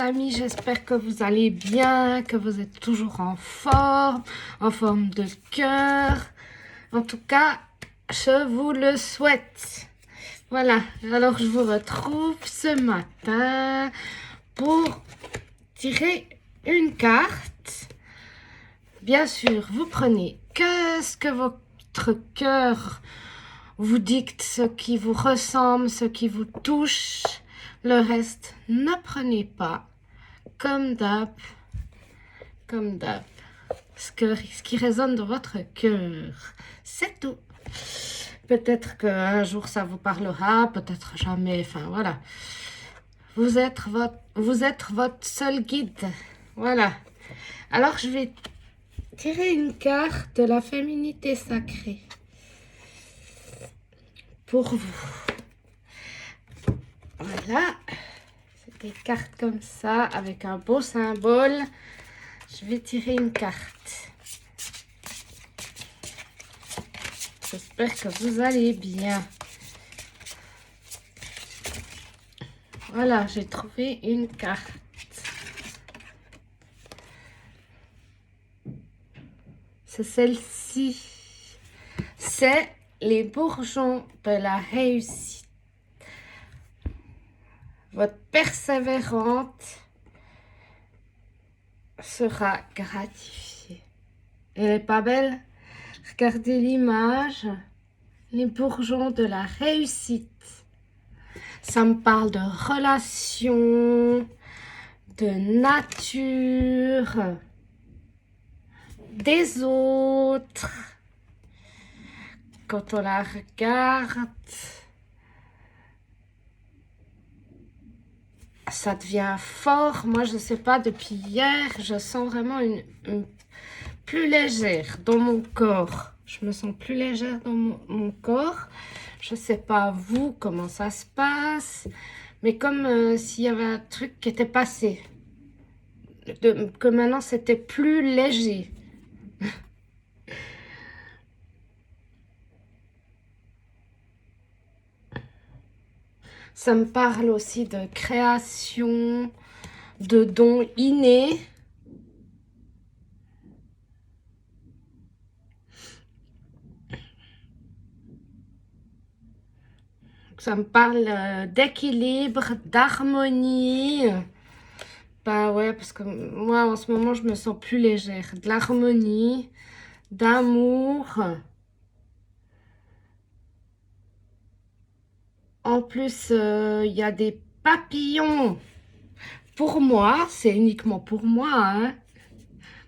amis, j'espère que vous allez bien, que vous êtes toujours en forme de cœur. En tout cas, je vous le souhaite. Voilà, alors je vous retrouve ce matin pour tirer une carte. Bien sûr, vous prenez que ce que votre cœur vous dicte, ce qui vous ressemble, ce qui vous touche. Le reste, ne prenez pas, comme d'hab, ce qui résonne dans votre cœur. C'est tout. Peut-être qu'un jour ça vous parlera, peut-être jamais, enfin voilà. Vous êtes votre seul guide. Voilà. Alors je vais tirer une carte de la féminité sacrée pour vous. Voilà. C'est des cartes comme ça, avec un beau symbole. Je vais tirer une carte. J'espère que vous allez bien. Voilà, j'ai trouvé une carte. C'est celle-ci. C'est les bourgeons de la réussite. Votre persévérante sera gratifiée. Elle n'est pas belle? Regardez l'image. Les bourgeons de la réussite. Ça me parle de relations, de nature, des autres. Quand on la regarde, ça devient fort. Moi, je ne sais pas, depuis hier, je sens vraiment une plus légère dans mon corps. Je me sens plus légère dans mon corps. Je ne sais pas, vous, comment ça se passe. Mais comme s'il y avait un truc qui était passé. Que maintenant, c'était plus léger. Ça me parle aussi de création, de dons innés. Ça me parle d'équilibre, d'harmonie. Bah ouais, parce que moi, en ce moment, je me sens plus légère. De l'harmonie, d'amour. En plus, il y a des papillons. Pour moi, c'est uniquement pour moi, hein.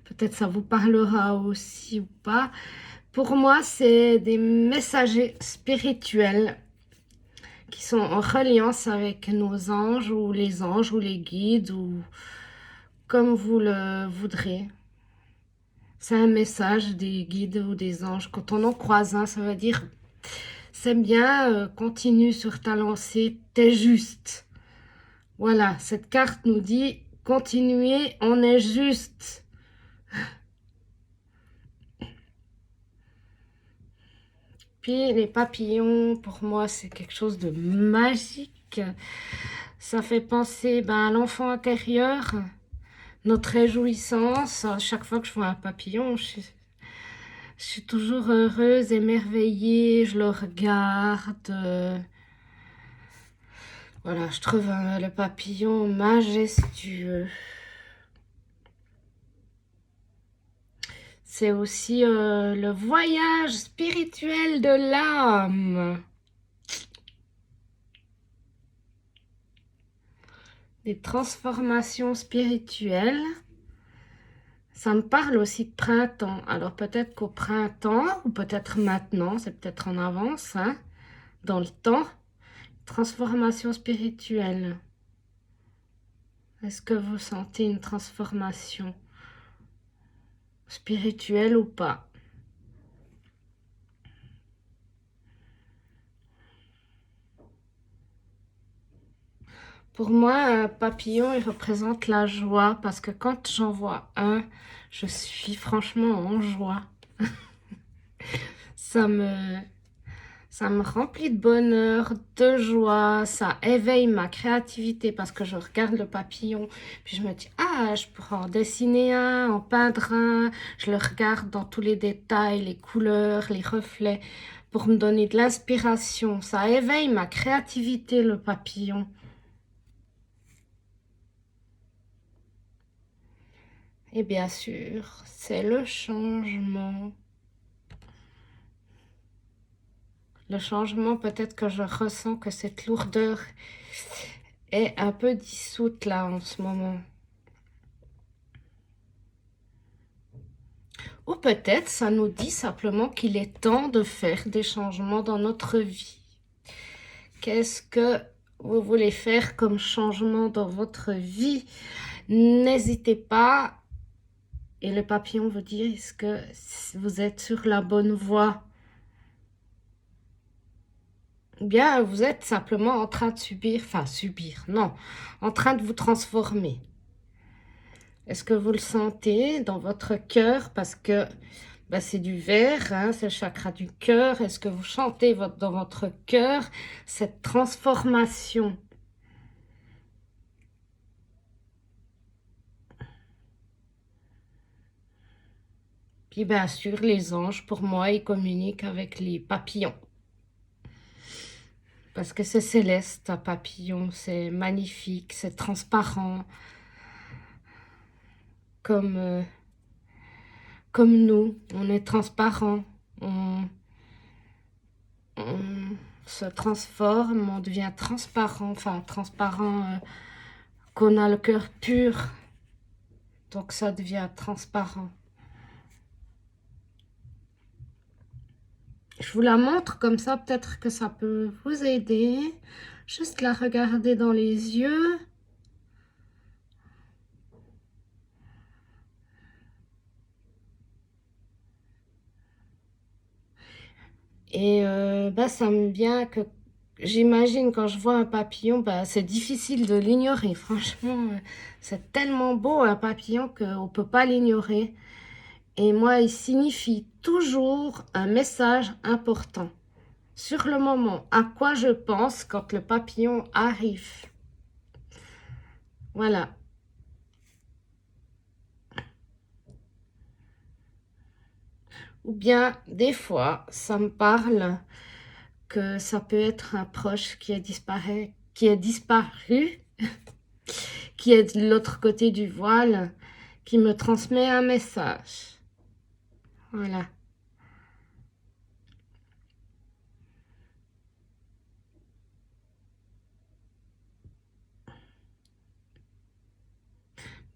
Peut-être ça vous parlera aussi ou pas. Pour moi, c'est des messagers spirituels qui sont en reliance avec nos anges ou les guides ou comme vous le voudrez. C'est un message des guides ou des anges. Quand on en croise un, ça veut dire c'est bien, continue sur ta lancée, t'es juste. Voilà, cette carte nous dit continuez, on est juste. Puis les papillons, pour moi, c'est quelque chose de magique. Ça fait penser à l'enfant intérieur, notre réjouissance. À chaque fois que je vois un papillon, je suis toujours heureuse, émerveillée, je le regarde. Voilà, je trouve le papillon majestueux. C'est aussi le voyage spirituel de l'âme. Des transformations spirituelles. Ça me parle aussi de printemps. Alors peut-être qu'au printemps, ou peut-être maintenant, c'est peut-être en avance, hein, dans le temps. Transformation spirituelle. Est-ce que vous sentez une transformation spirituelle ou pas? Pour moi, un papillon, il représente la joie parce que quand j'en vois un, je suis franchement en joie. Ça me Ça me remplit de bonheur, de joie, ça éveille ma créativité parce que je regarde le papillon, puis je me dis, ah, je pourrais en dessiner un, en peindre un. Je le regarde dans tous les détails, les couleurs, les reflets, pour me donner de l'inspiration. Ça éveille ma créativité, le papillon. Et bien sûr, c'est le changement. Le changement, peut-être que je ressens que cette lourdeur est un peu dissoute là en ce moment. Ou peut-être ça nous dit simplement qu'il est temps de faire des changements dans notre vie. Qu'est-ce que vous voulez faire comme changement dans votre vie? N'hésitez pas. Et le papillon vous dit, est-ce que vous êtes sur la bonne voie? Bien, vous êtes simplement en train de subir, non, en train de vous transformer. Est-ce que vous le sentez dans votre cœur? Parce que c'est du verre, hein, c'est le chakra du cœur. Est-ce que vous sentez dans votre cœur cette transformation? Puis bien sûr, les anges, pour moi, ils communiquent avec les papillons. Parce que c'est céleste, un papillon, c'est magnifique, c'est transparent, comme, comme nous, on est transparent, on se transforme, on devient transparent, qu'on a le cœur pur, donc ça devient transparent. Je vous la montre comme ça, peut-être que ça peut vous aider. Juste la regarder dans les yeux. Et ça me vient que j'imagine quand je vois un papillon, c'est difficile de l'ignorer. Franchement, c'est tellement beau un papillon qu'on ne peut pas l'ignorer. Et moi, il signifie toujours un message important. Sur le moment, à quoi je pense quand le papillon arrive. Voilà. Ou bien, des fois, ça me parle que ça peut être un proche qui a disparu, qui est de l'autre côté du voile, qui me transmet un message. Voilà.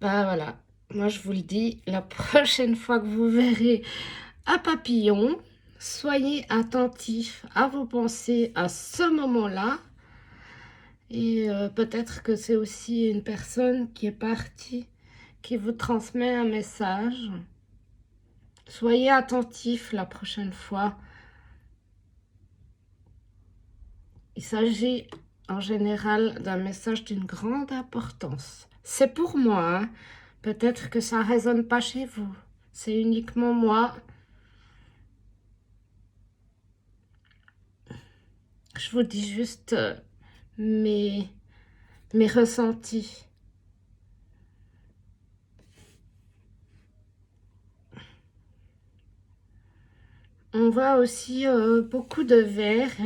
Voilà. Moi, je vous le dis, la prochaine fois que vous verrez un papillon, soyez attentif à vos pensées à ce moment-là. Et peut-être que c'est aussi une personne qui est partie, qui vous transmet un message. Soyez attentif la prochaine fois. Il s'agit en général d'un message d'une grande importance. C'est pour moi, hein. Peut-être que ça ne résonne pas chez vous. C'est uniquement moi. Je vous dis juste mes ressentis. On voit aussi beaucoup de verre.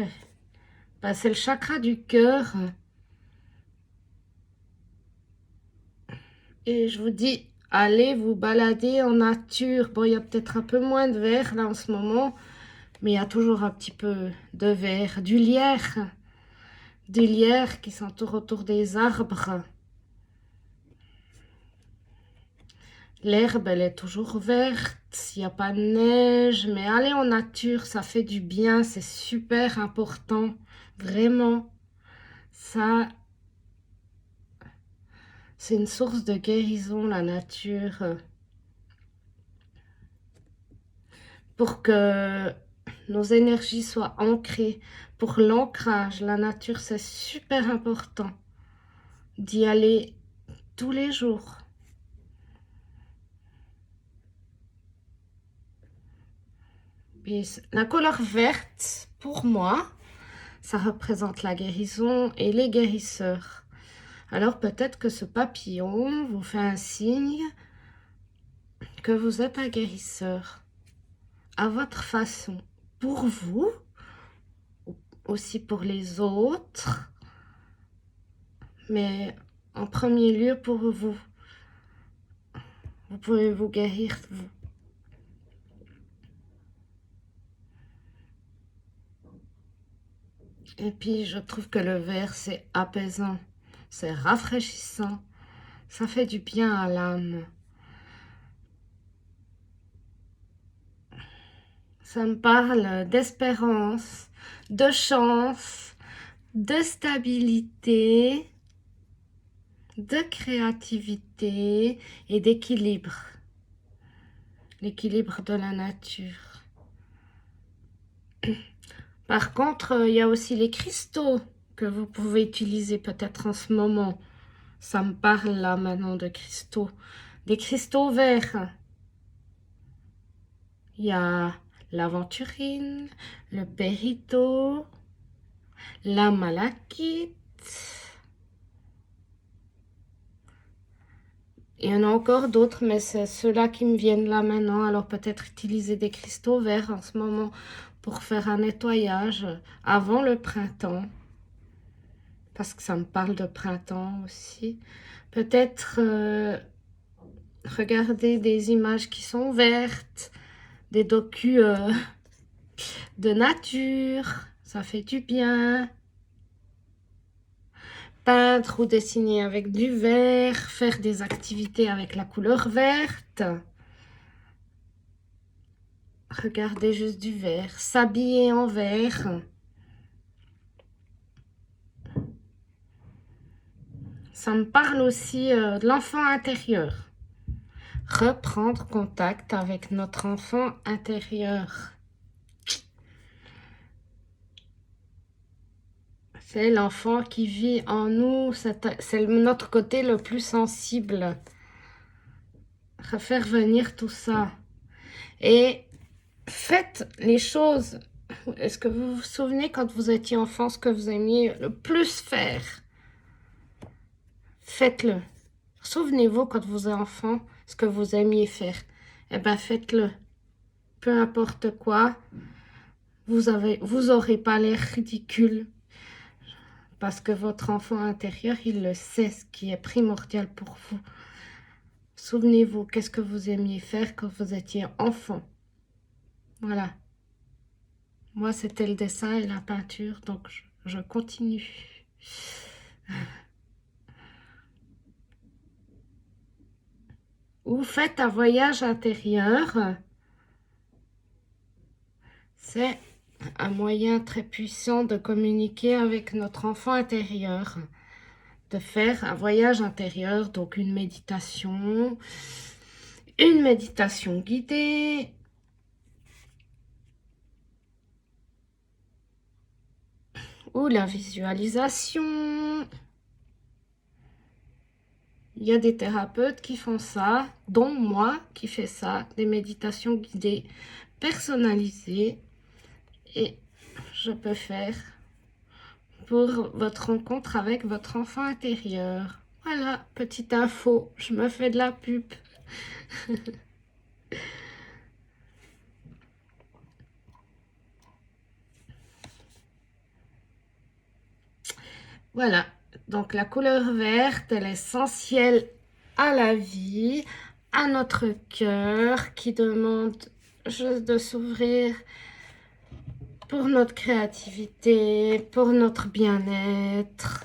C'est le chakra du cœur. Et je vous dis, allez vous balader en nature. Bon, il y a peut-être un peu moins de verre là en ce moment, mais il y a toujours un petit peu de verre. Du lierre qui s'entoure autour des arbres. L'herbe, elle est toujours verte, il n'y a pas de neige, mais aller en nature, ça fait du bien, c'est super important, vraiment. Ça, c'est une source de guérison, la nature. Pour que nos énergies soient ancrées, pour l'ancrage, la nature, c'est super important d'y aller tous les jours. Puis la couleur verte, pour moi, ça représente la guérison et les guérisseurs. Alors peut-être que ce papillon vous fait un signe que vous êtes un guérisseur à votre façon, pour vous, aussi pour les autres, mais en premier lieu pour vous. Vous pouvez vous guérir, vous. Et puis, je trouve que le vert, c'est apaisant, c'est rafraîchissant, ça fait du bien à l'âme. Ça me parle d'espérance, de chance, de stabilité, de créativité et d'équilibre. L'équilibre de la nature. Par contre, il y a aussi les cristaux que vous pouvez utiliser peut-être en ce moment. Ça me parle là maintenant de cristaux. Des cristaux verts. Il y a l'aventurine, le périto, la malachite. Il y en a encore d'autres, mais c'est ceux-là qui me viennent là maintenant. Alors peut-être utiliser des cristaux verts en ce moment pour faire un nettoyage avant le printemps. Parce que ça me parle de printemps aussi. Peut-être regarder des images qui sont vertes, des docus de nature, ça fait du bien. Peindre ou dessiner avec du vert, faire des activités avec la couleur verte. Regarder juste du vert, s'habiller en vert. Ça me parle aussi de l'enfant intérieur. Reprendre contact avec notre enfant intérieur. C'est l'enfant qui vit en nous, c'est notre côté le plus sensible. Refaire venir tout ça. Et faites les choses. Est-ce que vous vous souvenez quand vous étiez enfant ce que vous aimiez le plus faire? Faites-le. Souvenez-vous quand vous êtes enfant ce que vous aimiez faire. Eh bien, faites-le. Peu importe quoi. Vous aurez pas l'air ridicule. Parce que votre enfant intérieur, il le sait, ce qui est primordial pour vous. Souvenez-vous, qu'est-ce que vous aimiez faire quand vous étiez enfant? Voilà. Moi, c'était le dessin et la peinture, donc je continue. Ou faites un voyage intérieur. C'est un moyen très puissant de communiquer avec notre enfant intérieur. De faire un voyage intérieur, donc une méditation guidée. Ou la visualisation. Il y a des thérapeutes qui font ça, dont moi qui fais ça, des méditations guidées, personnalisées. Et je peux faire pour votre rencontre avec votre enfant intérieur. Voilà, petite info, je me fais de la pub. Voilà, donc la couleur verte, elle est essentielle à la vie, à notre cœur qui demande juste de s'ouvrir pour notre créativité, pour notre bien-être.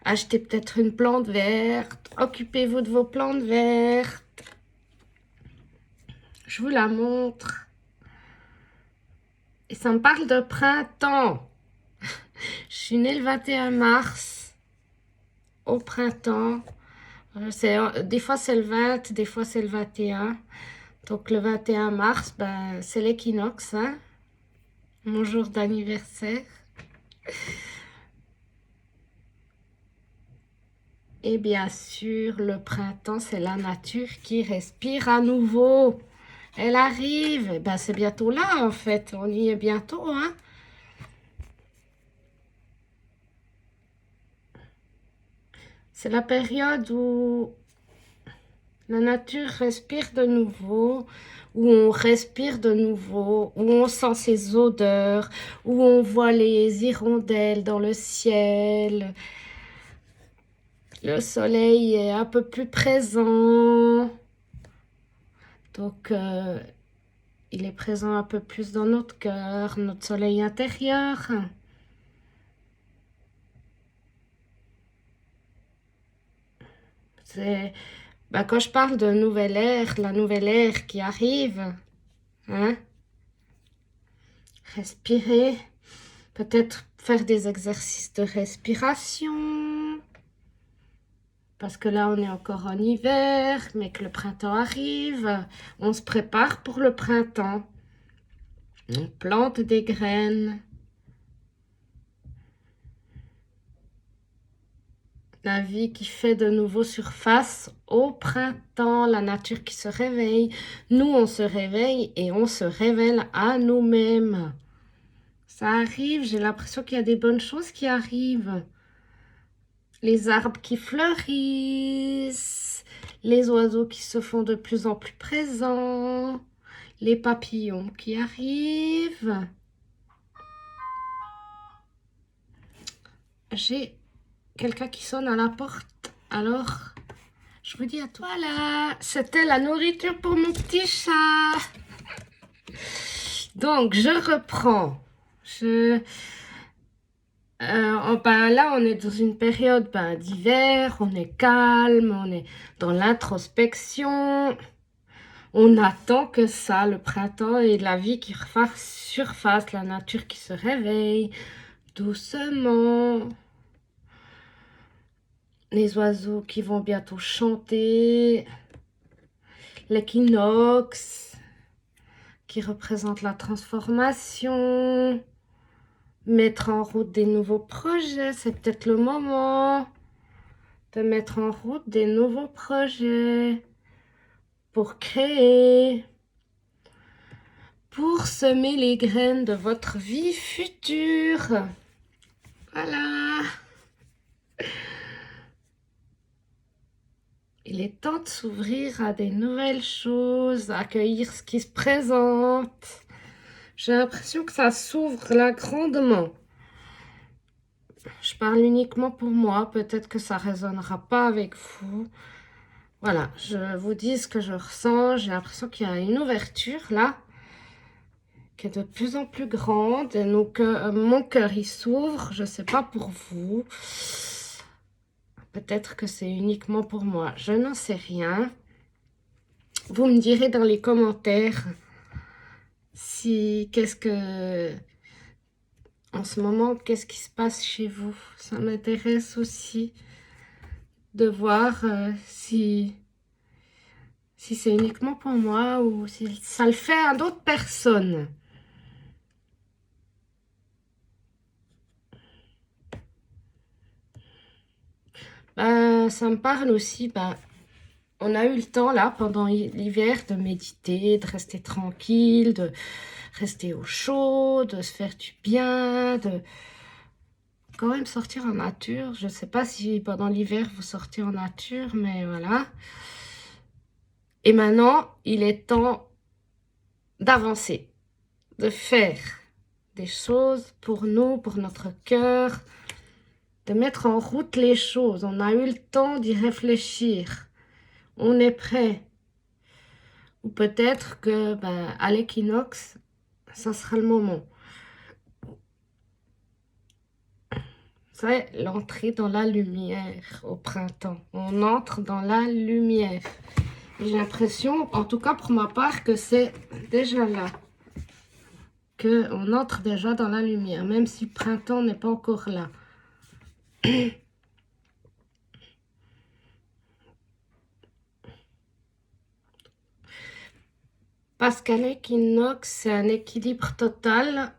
Achetez peut-être une plante verte, occupez-vous de vos plantes vertes. Je vous la montre. Et ça me parle de printemps. Je suis née le 21 mars, au printemps. Des fois c'est le 20, des fois c'est le 21. Donc le 21 mars, ben, c'est l'équinoxe, hein, mon jour d'anniversaire. Et bien sûr, le printemps, c'est la nature qui respire à nouveau. Elle arrive. Eh ben, c'est bientôt là, en fait. On y est bientôt, hein. C'est la période où la nature respire de nouveau, où on respire de nouveau, où on sent ses odeurs, où on voit les hirondelles dans le ciel. Le soleil est un peu plus présent. Donc, il est présent un peu plus dans notre cœur, notre soleil intérieur. C'est, quand je parle de nouvelle ère, la nouvelle ère qui arrive, hein, respirer, peut-être faire des exercices de respiration, parce que là on est encore en hiver, mais que le printemps arrive, on se prépare pour le printemps, on plante des graines. La vie qui fait de nouveau surface au printemps, la nature qui se réveille. Nous, on se réveille et on se révèle à nous-mêmes. Ça arrive, j'ai l'impression qu'il y a des bonnes choses qui arrivent. Les arbres qui fleurissent, les oiseaux qui se font de plus en plus présents, les papillons qui arrivent. J'ai quelqu'un qui sonne à la porte, alors je vous dis à toi. Voilà, c'était la nourriture pour mon petit chat. Donc, je reprends. Là, on est dans une période d'hiver, on est calme, on est dans l'introspection. On attend que ça, le printemps et la vie qui refasse surface, la nature qui se réveille doucement. Les oiseaux qui vont bientôt chanter. L'équinoxe qui représente la transformation. Mettre en route des nouveaux projets, c'est peut-être le moment de mettre en route des nouveaux projets pour créer, pour semer les graines de votre vie future. Voilà. Il est temps de s'ouvrir à des nouvelles choses, accueillir ce qui se présente. J'ai l'impression que ça s'ouvre là grandement. Je parle uniquement pour moi, peut-être que ça ne résonnera pas avec vous. Voilà, je vous dis ce que je ressens. J'ai l'impression qu'il y a une ouverture là, qui est de plus en plus grande. Et donc, mon cœur, il s'ouvre. Je ne sais pas pour vous. Peut-être que c'est uniquement pour moi. Je n'en sais rien. Vous me direz dans les commentaires en ce moment, qu'est-ce qui se passe chez vous. Ça m'intéresse aussi de voir si c'est uniquement pour moi ou si ça le fait à d'autres personnes. Ça me parle aussi, on a eu le temps là pendant l'hiver de méditer, de rester tranquille, de rester au chaud, de se faire du bien, de quand même sortir en nature. Je ne sais pas si pendant l'hiver vous sortez en nature, mais voilà. Et maintenant, il est temps d'avancer, de faire des choses pour nous, pour notre cœur, de mettre en route les choses. On a eu le temps d'y réfléchir. On est prêt. Ou peut-être que à l'équinoxe, ça sera le moment. C'est l'entrée dans la lumière au printemps. On entre dans la lumière. J'ai l'impression, en tout cas pour ma part, que c'est déjà là. Qu'on entre déjà dans la lumière, même si le printemps n'est pas encore là. Parce qu'un équinoxe, c'est un équilibre total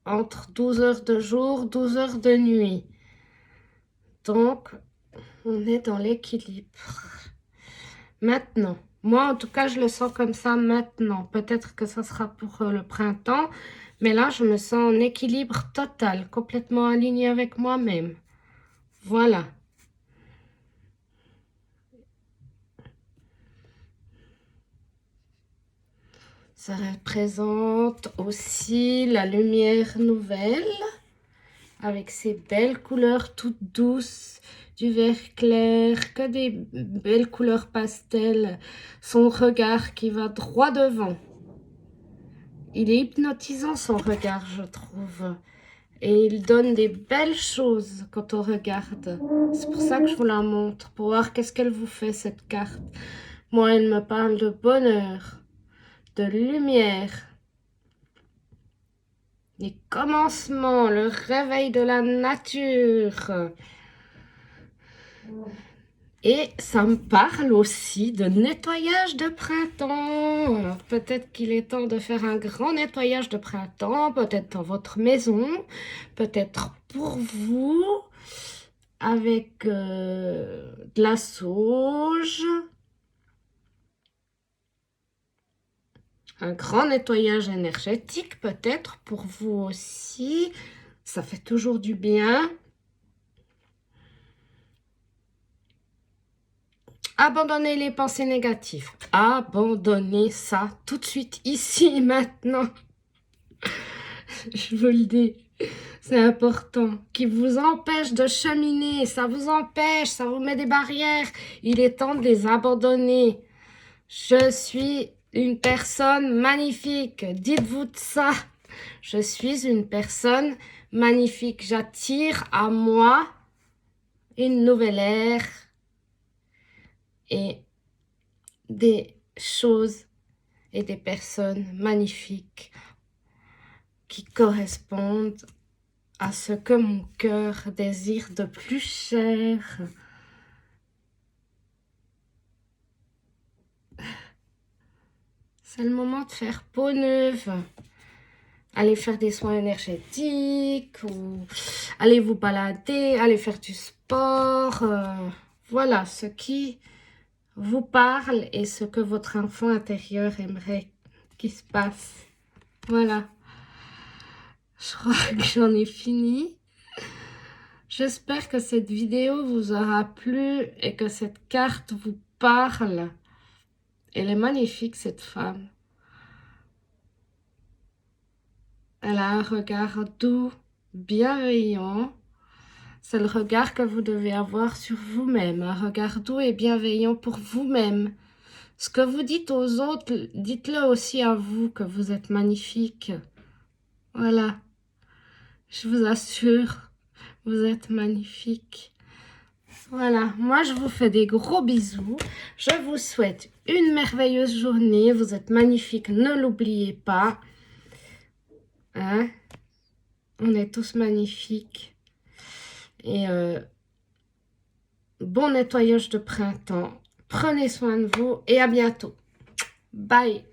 entre 12 heures de jour, 12 heures de nuit. Donc, on est dans l'équilibre. Maintenant, Moi, en tout cas, je le sens comme ça maintenant. Peut-être que ça sera pour le printemps. Mais là, je me sens en équilibre total, complètement alignée avec moi-même. Voilà. Ça représente aussi la lumière nouvelle, avec ses belles couleurs toutes douces, du vert clair, que des belles couleurs pastel. Son regard qui va droit devant. Il est hypnotisant, son regard, je trouve. Et il donne des belles choses quand on regarde. C'est pour ça que je vous la montre, pour voir qu'est-ce qu'elle vous fait, cette carte. Moi, elle me parle de bonheur, de lumière, les commencements, le réveil de la nature. Et ça me parle aussi de nettoyage de printemps. Alors, peut-être qu'il est temps de faire un grand nettoyage de printemps, peut-être dans votre maison, peut-être pour vous, avec de la sauge. Un grand nettoyage énergétique peut-être pour vous aussi. Ça fait toujours du bien. Abandonnez les pensées négatives. Abandonnez ça tout de suite, ici, maintenant. Je vous le dis, c'est important. Qui vous empêche de cheminer, ça vous empêche, ça vous met des barrières. Il est temps de les abandonner. Je suis une personne magnifique. Dites-vous de ça. Je suis une personne magnifique. J'attire à moi une nouvelle ère et des choses et des personnes magnifiques qui correspondent à ce que mon cœur désire de plus cher. C'est le moment de faire peau neuve. Allez faire des soins énergétiques ou allez vous balader, allez faire du sport. Voilà ce qui vous parle et ce que votre enfant intérieur aimerait qu'il se passe. Voilà. Je crois que j'en ai fini. J'espère que cette vidéo vous aura plu et que cette carte vous parle. Elle est magnifique, cette femme. Elle a un regard doux, bienveillant. C'est le regard que vous devez avoir sur vous-même. Un regard doux et bienveillant pour vous-même. Ce que vous dites aux autres, dites-le aussi à vous, que vous êtes magnifique. Voilà. Je vous assure, vous êtes magnifique. Voilà, moi je vous fais des gros bisous. Je vous souhaite une merveilleuse journée. Vous êtes magnifique, ne l'oubliez pas. Hein? On est tous magnifiques. Et bon nettoyage de printemps. Prenez soin de vous et à bientôt. Bye.